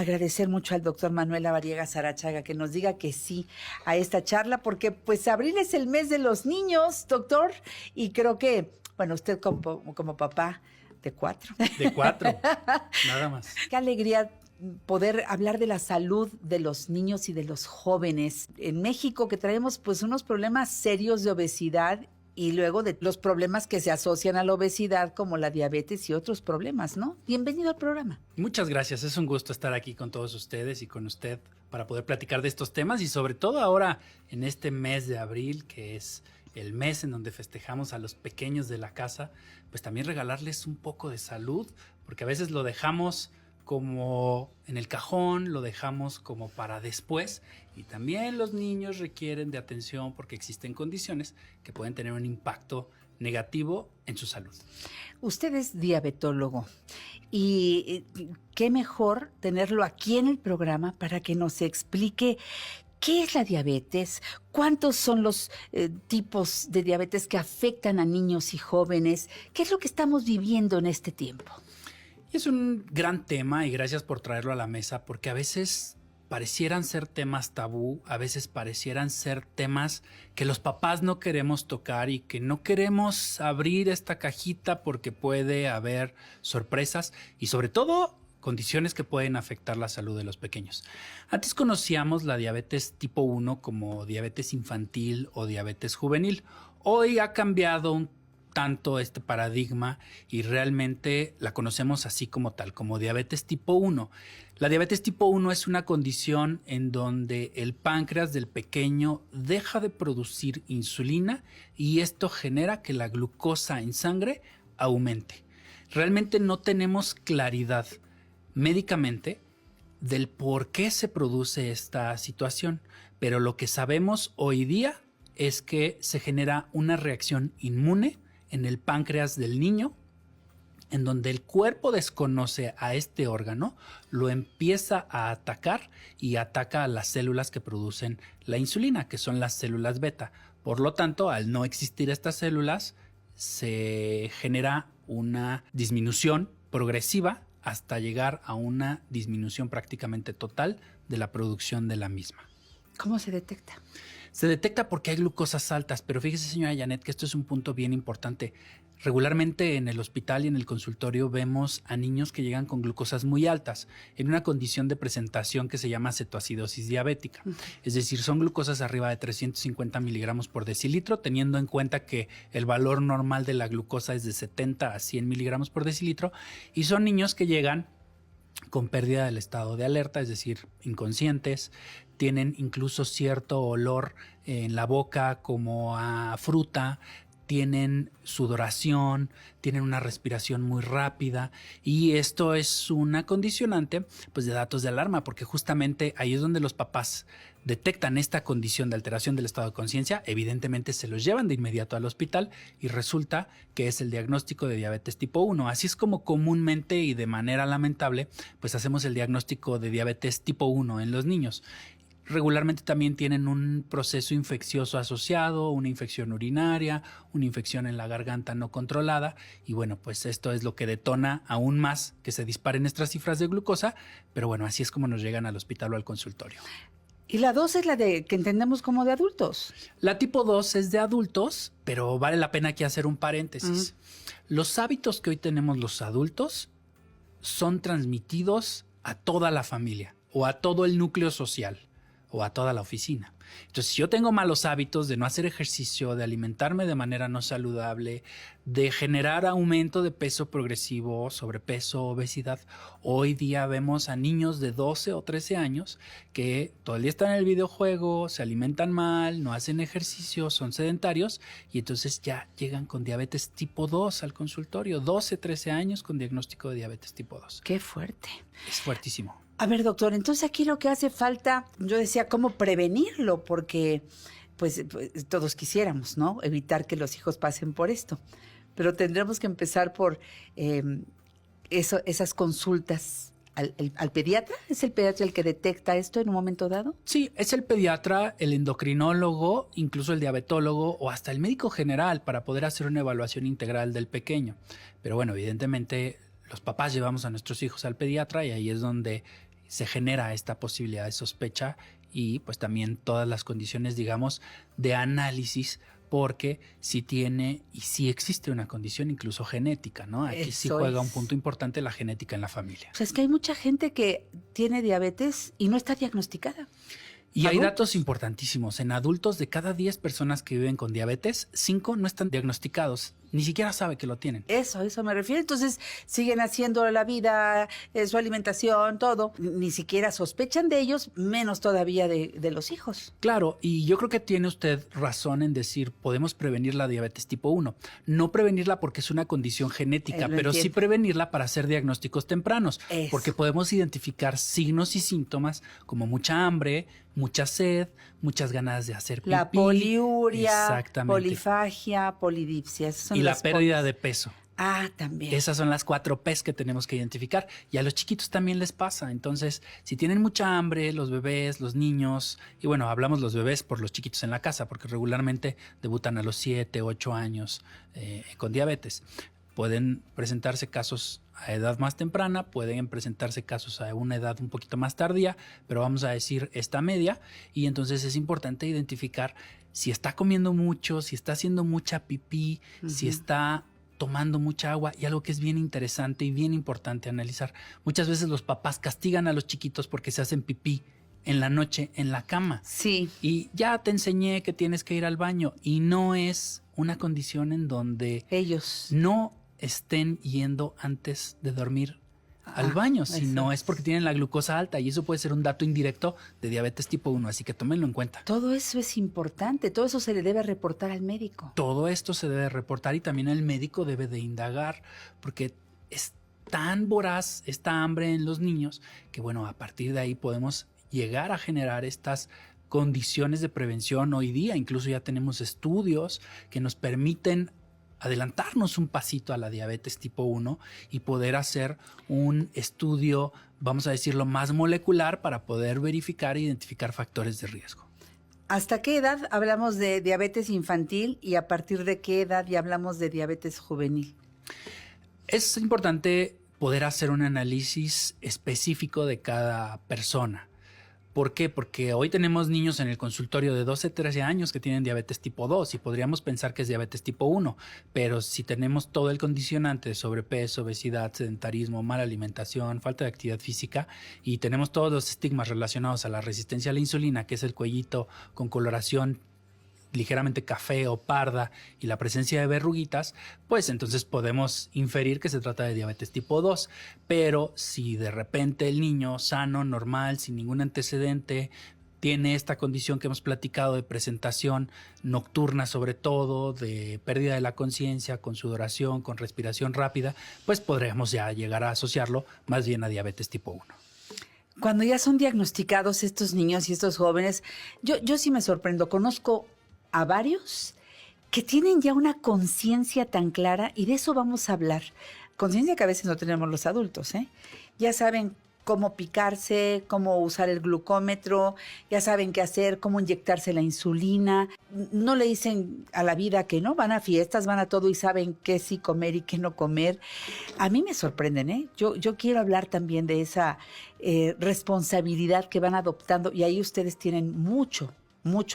agradecer mucho al doctor Manuel Lavariega Sarachaga que nos diga que sí a esta charla, porque pues abril es el mes de los niños, doctor, y creo que, bueno, usted como papá de 4. De 4, nada más. Qué alegría poder hablar de la salud de los niños y de los jóvenes. En México que traemos pues unos problemas serios de obesidad y luego de los problemas que se asocian a la obesidad como la diabetes y otros problemas, ¿no? Bienvenido al programa. Muchas gracias, es un gusto estar aquí con todos ustedes y con usted para poder platicar de estos temas y sobre todo ahora en este mes de abril, que es el mes en donde festejamos a los pequeños de la casa, pues también regalarles un poco de salud, porque a veces lo dejamos como en el cajón, lo dejamos como para después, y también los niños requieren de atención porque existen condiciones que pueden tener un impacto negativo en su salud. Usted es diabetólogo y qué mejor tenerlo aquí en el programa para que nos explique qué es la diabetes, cuántos son los tipos de diabetes que afectan a niños y jóvenes, qué es lo que estamos viviendo en este tiempo. Es un gran tema y gracias por traerlo a la mesa porque a veces parecieran ser temas tabú, a veces parecieran ser temas que los papás no queremos tocar y que no queremos abrir esta cajita porque puede haber sorpresas y sobre todo condiciones que pueden afectar la salud de los pequeños. Antes conocíamos la diabetes tipo 1 como diabetes infantil o diabetes juvenil. Hoy ha cambiado un tanto este paradigma y realmente la conocemos así como tal, como diabetes tipo 1. La diabetes tipo 1 es una condición en donde el páncreas del pequeño deja de producir insulina y esto genera que la glucosa en sangre aumente. Realmente no tenemos claridad médicamente del por qué se produce esta situación, pero lo que sabemos hoy día es que se genera una reacción inmune en el páncreas del niño, en donde el cuerpo desconoce a este órgano, lo empieza a atacar y ataca a las células que producen la insulina, que son las células beta. Por lo tanto, al no existir estas células, se genera una disminución progresiva hasta llegar a una disminución prácticamente total de la producción de la misma. ¿Cómo se detecta? Se detecta porque hay glucosas altas, pero fíjese, señora Janet, que esto es un punto bien importante. Regularmente en el hospital y en el consultorio vemos a niños que llegan con glucosas muy altas en una condición de presentación que se llama cetoacidosis diabética. Es decir, son glucosas arriba de 350 miligramos por decilitro, teniendo en cuenta que el valor normal de la glucosa es de 70 a 100 miligramos por decilitro, y son niños que llegan con pérdida del estado de alerta, es decir, inconscientes, tienen incluso cierto olor en la boca como a fruta, tienen sudoración, tienen una respiración muy rápida y esto es una condicionante pues de datos de alarma porque justamente ahí es donde los papás detectan esta condición de alteración del estado de conciencia, evidentemente se los llevan de inmediato al hospital y resulta que es el diagnóstico de diabetes tipo 1. Así es como comúnmente y de manera lamentable pues hacemos el diagnóstico de diabetes tipo 1 en los niños. Regularmente también tienen un proceso infeccioso asociado, una infección urinaria, una infección en la garganta no controlada y bueno, pues esto es lo que detona aún más que se disparen estas cifras de glucosa, pero bueno, así es como nos llegan al hospital o al consultorio. Y la 2 es la de que entendemos como de adultos. La tipo 2 es de adultos, pero vale la pena aquí hacer un paréntesis. Los hábitos que hoy tenemos los adultos son transmitidos a toda la familia o a todo el núcleo social o a toda la oficina. Entonces, si yo tengo malos hábitos de no hacer ejercicio, de alimentarme de manera no saludable, de generar aumento de peso progresivo, sobrepeso, obesidad, hoy día vemos a niños de 12 o 13 años que todo el día están en el videojuego, se alimentan mal, no hacen ejercicio, son sedentarios y entonces ya llegan con diabetes tipo 2 al consultorio, 12, 13 años con diagnóstico de diabetes tipo 2. Qué fuerte. Es fuertísimo. A ver, doctor, entonces aquí lo que hace falta, yo decía, ¿cómo prevenirlo? Porque pues todos quisiéramos, ¿no? Evitar que los hijos pasen por esto. Pero tendremos que empezar por esas consultas al pediatra. ¿Es el pediatra el que detecta esto en un momento dado? Sí, es el pediatra, el endocrinólogo, incluso el diabetólogo o hasta el médico general para poder hacer una evaluación integral del pequeño. Pero bueno, evidentemente los papás llevamos a nuestros hijos al pediatra y ahí es donde se genera esta posibilidad de sospecha y pues también todas las condiciones, digamos, de análisis, porque si tiene y si existe una condición incluso genética, ¿no? Aquí sí juega un punto importante la genética en la familia. O sea, es que hay mucha gente que tiene diabetes y no está diagnosticada. Y hay datos importantísimos. En adultos, de cada 10 personas que viven con diabetes, 5 no están diagnosticados. Ni siquiera sabe que lo tienen. Eso me refiero. Entonces siguen haciendo la vida, su alimentación, todo. Ni siquiera sospechan de ellos, menos todavía de los hijos. Claro, y yo creo que tiene usted razón en decir, podemos prevenir la diabetes tipo 1. No prevenirla porque es una condición genética, pero sí prevenirla para hacer diagnósticos tempranos. Eso. Porque podemos identificar signos y síntomas como mucha hambre, mucha sed, muchas ganas de hacer pipí. La poliuria, exactamente, polifagia, polidipsia. Y la pérdida de peso. Ah, también. Esas son las 4 P's que tenemos que identificar. Y a los chiquitos también les pasa. Entonces, si tienen mucha hambre, los bebés, los niños, y bueno, hablamos los bebés por los chiquitos en la casa, porque regularmente debutan a los 7, 8 años con diabetes. Pueden presentarse casos a edad más temprana, pueden presentarse casos a una edad un poquito más tardía, pero vamos a decir esta media, y entonces es importante identificar si está comiendo mucho, si está haciendo mucha pipí, si está tomando mucha agua, y algo que es bien interesante y bien importante analizar. Muchas veces los papás castigan a los chiquitos porque se hacen pipí en la noche en la cama. Sí. Y ya te enseñé que tienes que ir al baño, y no es una condición en donde ellos no estén yendo antes de dormir al baño, sino es porque tienen la glucosa alta, y eso puede ser un dato indirecto de diabetes tipo 1, así que tómenlo en cuenta. Todo eso es importante, todo eso se le debe reportar al médico. Todo esto se debe reportar, y también el médico debe de indagar, porque es tan voraz esta hambre en los niños que bueno, a partir de ahí podemos llegar a generar estas condiciones de prevención. Hoy día incluso ya tenemos estudios que nos permiten adelantarnos un pasito a la diabetes tipo 1 y poder hacer un estudio, vamos a decirlo, más molecular para poder verificar e identificar factores de riesgo. ¿Hasta qué edad hablamos de diabetes infantil y a partir de qué edad ya hablamos de diabetes juvenil? Es importante poder hacer un análisis específico de cada persona. ¿Por qué? Porque hoy tenemos niños en el consultorio de 12, 13 años que tienen diabetes tipo 2 y podríamos pensar que es diabetes tipo 1, pero si tenemos todo el condicionante de sobrepeso, obesidad, sedentarismo, mala alimentación, falta de actividad física, y tenemos todos los estigmas relacionados a la resistencia a la insulina, que es el cuellito con coloración ligeramente café o parda y la presencia de verruguitas, pues entonces podemos inferir que se trata de diabetes tipo 2. Pero si de repente el niño sano, normal, sin ningún antecedente, tiene esta condición que hemos platicado de presentación nocturna, sobre todo de pérdida de la conciencia, con sudoración, con respiración rápida, pues podríamos ya llegar a asociarlo más bien a diabetes tipo 1. Cuando ya son diagnosticados estos niños y estos jóvenes, yo sí me sorprendo. Conozco a varios que tienen ya una conciencia tan clara, y de eso vamos a hablar. Conciencia que a veces no tenemos los adultos, ¿eh? Ya saben cómo picarse, cómo usar el glucómetro, ya saben qué hacer, cómo inyectarse la insulina. No le dicen a la vida que no, van a fiestas, van a todo y saben qué sí comer y qué no comer. A mí me sorprenden, ¿eh? Yo quiero hablar también de esa responsabilidad que van adoptando, y ahí ustedes tienen mucho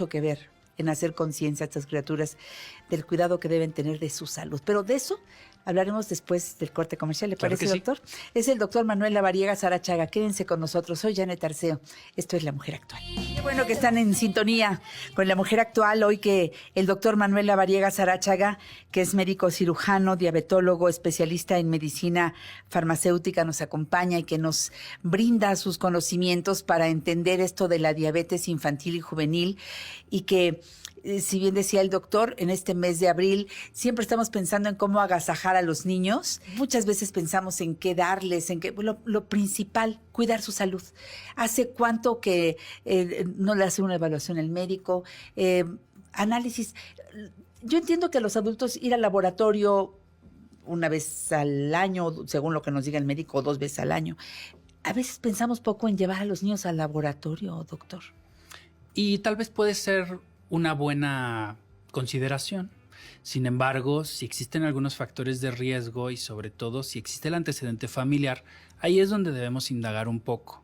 que ver en hacer conciencia a estas criaturas del cuidado que deben tener de su salud. Pero de eso hablaremos después del corte comercial. ¿Le parece, doctor? Sí. Es el doctor Manuel Lavariega Sarachaga. Quédense con nosotros. Soy Janet Arceo. Esto es La Mujer Actual. Qué bueno que están en sintonía con La Mujer Actual. Hoy que el doctor Manuel Lavariega Sarachaga, que es médico cirujano, diabetólogo, especialista en medicina farmacéutica, nos acompaña y que nos brinda sus conocimientos para entender esto de la diabetes infantil y juvenil, y que si bien decía el doctor, en este mes de abril siempre estamos pensando en cómo agasajar a los niños. Muchas veces pensamos en qué darles, en qué, lo principal, cuidar su salud. ¿Hace cuánto que no le hace una evaluación el médico? Análisis. Yo entiendo que los adultos ir al laboratorio una vez al año, según lo que nos diga el médico, o 2 veces al año. A veces pensamos poco en llevar a los niños al laboratorio, doctor. Y tal vez puede ser una buena consideración. Sin embargo, si existen algunos factores de riesgo y sobre todo si existe el antecedente familiar, ahí es donde debemos indagar un poco.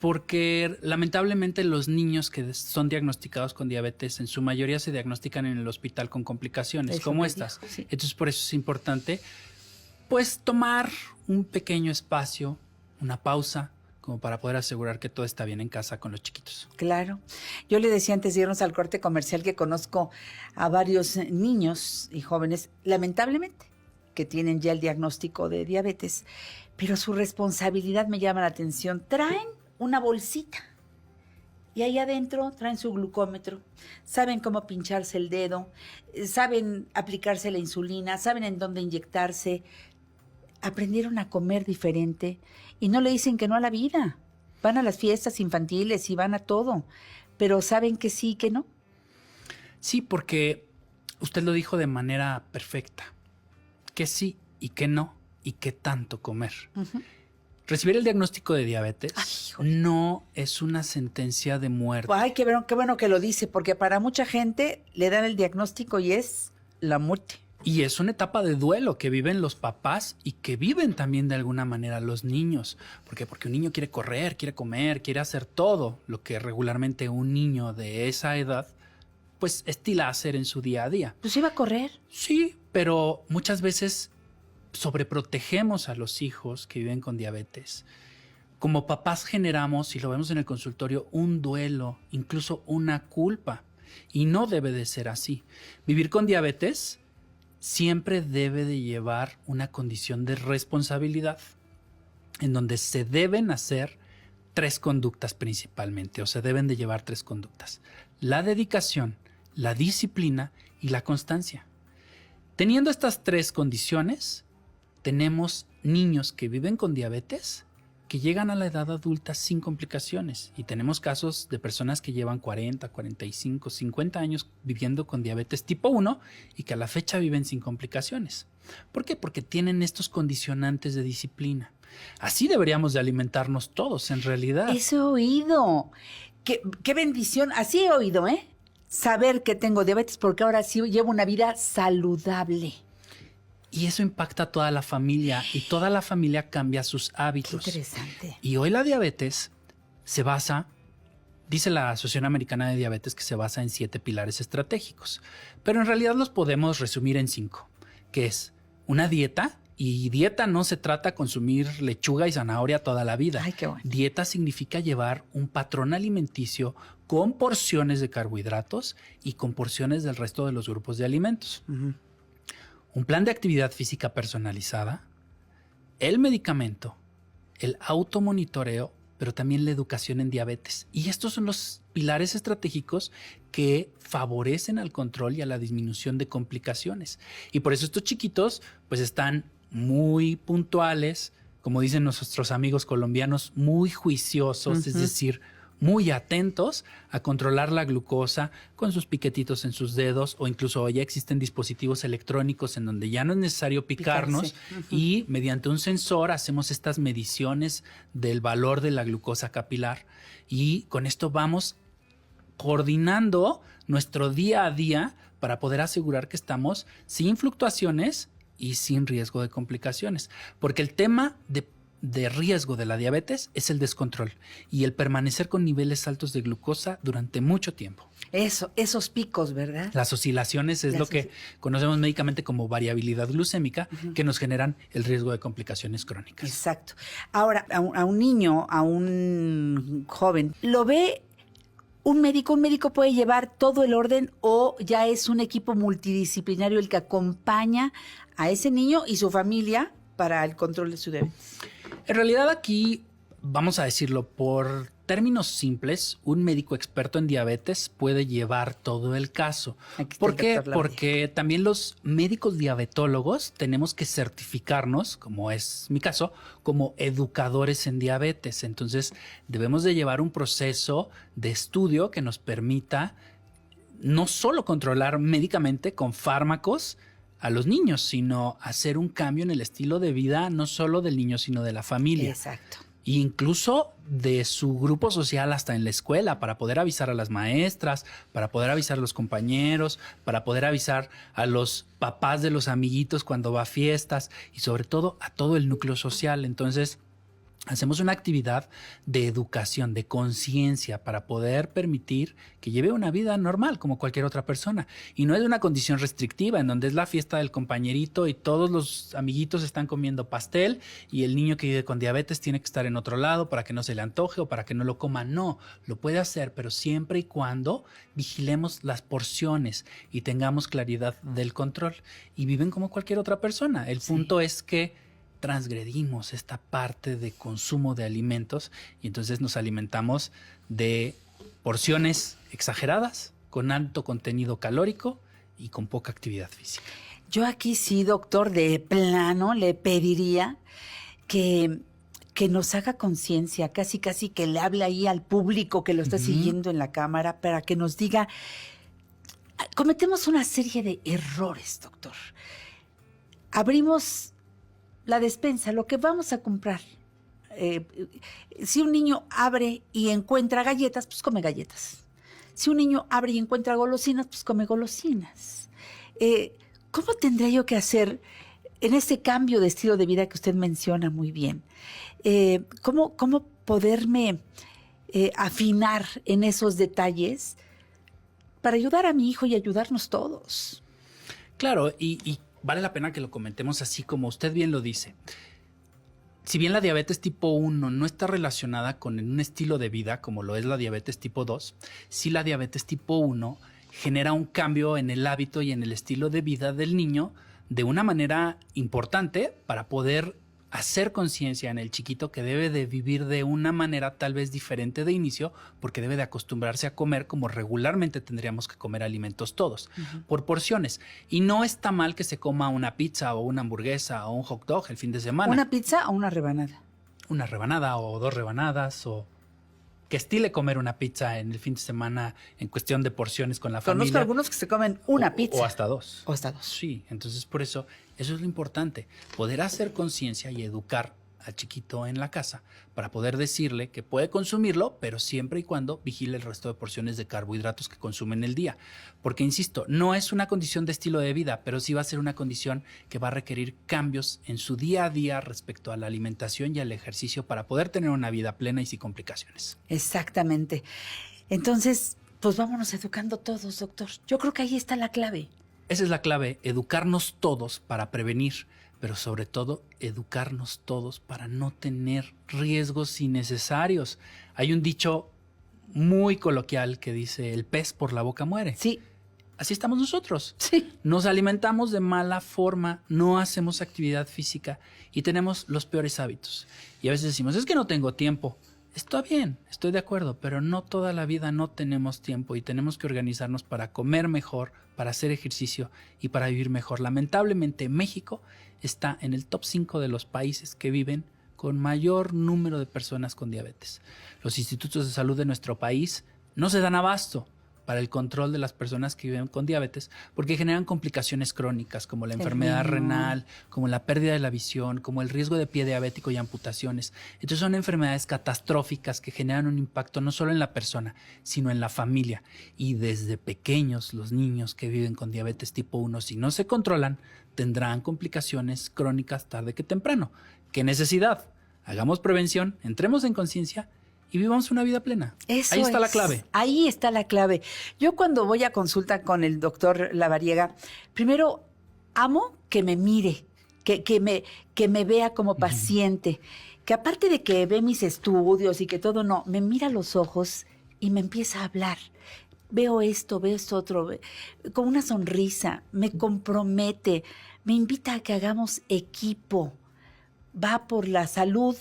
Porque lamentablemente los niños que son diagnosticados con diabetes en su mayoría se diagnostican en el hospital con complicaciones Eso como me estas. dijo, sí. Entonces por eso es importante pues tomar un pequeño espacio, una pausa, como para poder asegurar que todo está bien en casa con los chiquitos. Claro. Yo le decía antes de irnos al corte comercial que conozco a varios niños y jóvenes, lamentablemente, que tienen ya el diagnóstico de diabetes, pero su responsabilidad me llama la atención. Traen una bolsita y ahí adentro traen su glucómetro, saben cómo pincharse el dedo, saben aplicarse la insulina, saben en dónde inyectarse, aprendieron a comer diferente y no le dicen que no a la vida. Van a las fiestas infantiles y van a todo, pero saben que sí y que no. Sí, porque usted lo dijo de manera perfecta, que sí y que no y qué tanto comer. Uh-huh. Recibir el diagnóstico de diabetes Ay, no es una sentencia de muerte. Ay, qué bueno que lo dice, porque para mucha gente le dan el diagnóstico y es la muerte. Y es una etapa de duelo que viven los papás y que viven también de alguna manera los niños. ¿Por qué? Porque un niño quiere correr, quiere comer, quiere hacer todo lo que regularmente un niño de esa edad pues estila hacer en su día a día. Pues iba a correr. Sí, pero muchas veces sobreprotegemos a los hijos que viven con diabetes. Como papás generamos, y lo vemos en el consultorio, un duelo, incluso una culpa. Y no debe de ser así. Vivir con diabetes siempre debe de llevar una condición de responsabilidad en donde se deben hacer 3 conductas principalmente, o se deben de llevar 3 conductas: la dedicación, la disciplina y la constancia. Teniendo estas 3 condiciones, tenemos niños que viven con diabetes que llegan a la edad adulta sin complicaciones, y tenemos casos de personas que llevan 40, 45, 50 años viviendo con diabetes tipo 1 y que a la fecha viven sin complicaciones. ¿Por qué? Porque tienen estos condicionantes de disciplina. Así deberíamos de alimentarnos todos, en realidad. Eso he oído. Qué bendición. Así he oído, ¿eh? Saber que tengo diabetes porque ahora sí llevo una vida saludable. Y eso impacta a toda la familia y toda la familia cambia sus Qué hábitos. interesante. Y hoy la diabetes se basa, dice la Asociación Americana de Diabetes, que se basa en 7 pilares estratégicos. Pero en realidad los podemos resumir en 5, que es una dieta. Y dieta no se trata de consumir lechuga y zanahoria toda la vida. Ay, qué bueno. Dieta significa llevar un patrón alimenticio con porciones de carbohidratos y con porciones del resto de los grupos de alimentos. Uh-huh. Un plan de actividad física personalizada, el medicamento, el automonitoreo, pero también la educación en diabetes. Y estos son los pilares estratégicos que favorecen al control y a la disminución de complicaciones. Y por eso estos chiquitos pues están muy puntuales, como dicen nuestros amigos colombianos, muy juiciosos, Uh-huh. es decir, muy atentos a controlar la glucosa con sus piquetitos en sus dedos, o incluso ya existen dispositivos electrónicos en donde ya no es necesario picarnos. Uh-huh. Y mediante un sensor hacemos estas mediciones del valor de la glucosa capilar, y con esto vamos coordinando nuestro día a día para poder asegurar que estamos sin fluctuaciones y sin riesgo de complicaciones, porque el tema de riesgo de la diabetes es el descontrol y el permanecer con niveles altos de glucosa durante mucho tiempo. Eso, esos picos, ¿verdad? Las oscilaciones es lo que conocemos médicamente como variabilidad glucémica, uh-huh, que nos generan el riesgo de complicaciones crónicas. Exacto. Ahora, a un niño, a un joven, ¿lo ve un médico? ¿Un médico puede llevar todo el orden o ya es un equipo multidisciplinario el que acompaña a ese niño y su familia para el control de su diabetes? En realidad aquí, vamos a decirlo por términos simples, un médico experto en diabetes puede llevar todo el caso. ¿Por qué? Porque también los médicos diabetólogos tenemos que certificarnos, como es mi caso, como educadores en diabetes. Entonces debemos de llevar un proceso de estudio que nos permita no solo controlar médicamente con fármacos a los niños, sino hacer un cambio en el estilo de vida, no solo del niño, sino de la familia. Exacto. E incluso de su grupo social hasta en la escuela, para poder avisar a las maestras, para poder avisar a los compañeros, para poder avisar a los papás de los amiguitos cuando va a fiestas y sobre todo a todo el núcleo social. Entonces, hacemos una actividad de educación, de conciencia para poder permitir que lleve una vida normal como cualquier otra persona. Y no es una condición restrictiva en donde es la fiesta del compañerito y todos los amiguitos están comiendo pastel y el niño que vive con diabetes tiene que estar en otro lado para que no se le antoje o para que no lo coma. No, lo puede hacer, pero siempre y cuando vigilemos las porciones y tengamos claridad del control. Y viven como cualquier otra persona. El punto es que transgredimos esta parte de consumo de alimentos y entonces nos alimentamos de porciones exageradas, con alto contenido calórico y con poca actividad física. Yo aquí sí, doctor, de plano le pediría que nos haga conciencia, casi que le hable ahí al público que lo está siguiendo en la cámara para que nos diga, cometemos una serie de errores, doctor. Abrimos la despensa, lo que vamos a comprar. Si un niño abre y encuentra galletas, pues come galletas. Si un niño abre y encuentra golosinas, pues come golosinas. ¿Cómo tendría yo que hacer en este cambio de estilo de vida que usted menciona muy bien? ¿Cómo poderme afinar en esos detalles para ayudar a mi hijo y ayudarnos todos? Claro, y vale la pena que lo comentemos así como usted bien lo dice. Si bien la diabetes tipo 1 no está relacionada con un estilo de vida como lo es la diabetes tipo 2, sí la diabetes tipo 1 genera un cambio en el hábito y en el estilo de vida del niño de una manera importante para poder hacer conciencia en el chiquito que debe de vivir de una manera tal vez diferente de inicio porque debe de acostumbrarse a comer como regularmente tendríamos que comer alimentos todos, por porciones. Y no está mal que se coma una pizza o una hamburguesa o un hot dog el fin de semana. ¿Una pizza o una rebanada? Una rebanada o 2 rebanadas o que estile comer una pizza en el fin de semana en cuestión de porciones con la familia. Conozco algunos que se comen una pizza. O hasta 2. O hasta 2. Sí, entonces por eso es lo importante, poder hacer conciencia y educar al chiquito en la casa para poder decirle que puede consumirlo, pero siempre y cuando vigile el resto de porciones de carbohidratos que consume en el día. Porque, insisto, no es una condición de estilo de vida, pero sí va a ser una condición que va a requerir cambios en su día a día respecto a la alimentación y al ejercicio para poder tener una vida plena y sin complicaciones. Exactamente. Entonces, pues vámonos educando todos, doctor. Yo creo que ahí está la clave. Esa es la clave, educarnos todos para prevenir, pero sobre todo educarnos todos para no tener riesgos innecesarios. Hay un dicho muy coloquial que dice, el pez por la boca muere. Sí. Así estamos nosotros. Sí. Nos alimentamos de mala forma, no hacemos actividad física y tenemos los peores hábitos. Y a veces decimos, es que no tengo tiempo. Está bien, estoy de acuerdo, pero no toda la vida no tenemos tiempo y tenemos que organizarnos para comer mejor, para hacer ejercicio y para vivir mejor. Lamentablemente, México está en el top 5 de los países que viven con mayor número de personas con diabetes. Los institutos de salud de nuestro país no se dan abasto para el control de las personas que viven con diabetes porque generan complicaciones crónicas como la enfermedad renal, como la pérdida de la visión, como el riesgo de pie diabético y amputaciones. Entonces son enfermedades catastróficas que generan un impacto no solo en la persona, sino en la familia. Y desde pequeños los niños que viven con diabetes tipo 1, si no se controlan, tendrán complicaciones crónicas tarde que temprano. ¿Qué necesidad? Hagamos prevención, entremos en conciencia y vivamos una vida plena. Eso ahí está la clave. Ahí está la clave. Yo cuando voy a consulta con el doctor Lavariega, primero amo que me mire, que me vea como paciente, que aparte de que ve mis estudios y que todo, no, me mira a los ojos y me empieza a hablar. Veo esto otro, con una sonrisa, me compromete, me invita a que hagamos equipo. Va por la salud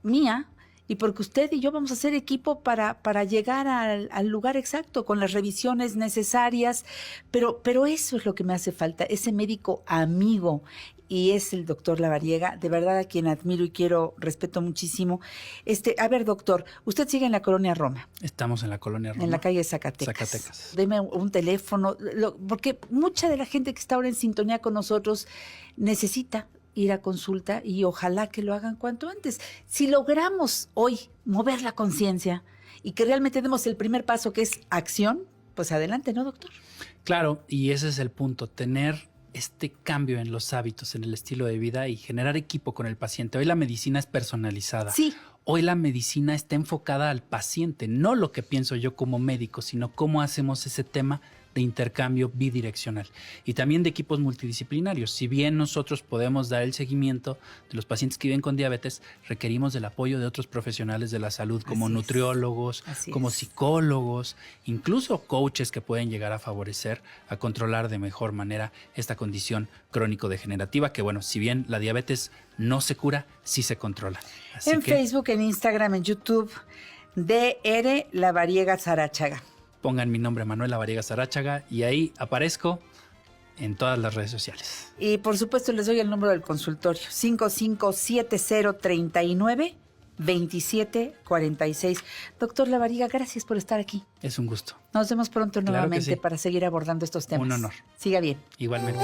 mía, y porque usted y yo vamos a hacer equipo para llegar al lugar exacto, con las revisiones necesarias, pero eso es lo que me hace falta, ese médico amigo, y es el doctor Lavariega, de verdad a quien admiro y respeto muchísimo. A ver, doctor, usted sigue en la Colonia Roma. Estamos en la Colonia Roma. En la calle Zacatecas. Deme un teléfono, porque mucha de la gente que está ahora en sintonía con nosotros necesita ir a consulta y ojalá que lo hagan cuanto antes. Si logramos hoy mover la conciencia y que realmente demos el primer paso que es acción, pues adelante, ¿no, doctor? Claro, y ese es el punto, tener este cambio en los hábitos, en el estilo de vida y generar equipo con el paciente. Hoy la medicina es personalizada. Sí. Hoy la medicina está enfocada al paciente, no lo que pienso yo como médico, sino cómo hacemos ese tema de intercambio bidireccional y también de equipos multidisciplinarios. Si bien nosotros podemos dar el seguimiento de los pacientes que viven con diabetes, requerimos del apoyo de otros profesionales de la salud como nutriólogos, como psicólogos, incluso coaches que pueden llegar a favorecer, a controlar de mejor manera esta condición crónico-degenerativa que, bueno, si bien la diabetes no se cura, sí se controla. Así en Facebook, en Instagram, en YouTube, Dr. Lavariega Sarachaga. Pongan mi nombre, Manuel Lavariega Sarachaga, y ahí aparezco en todas las redes sociales. Y por supuesto les doy el número del consultorio, 557039-2746. Doctor Lavariega, gracias por estar aquí. Es un gusto. Nos vemos pronto nuevamente para seguir abordando estos temas. Un honor. Siga bien. Igualmente.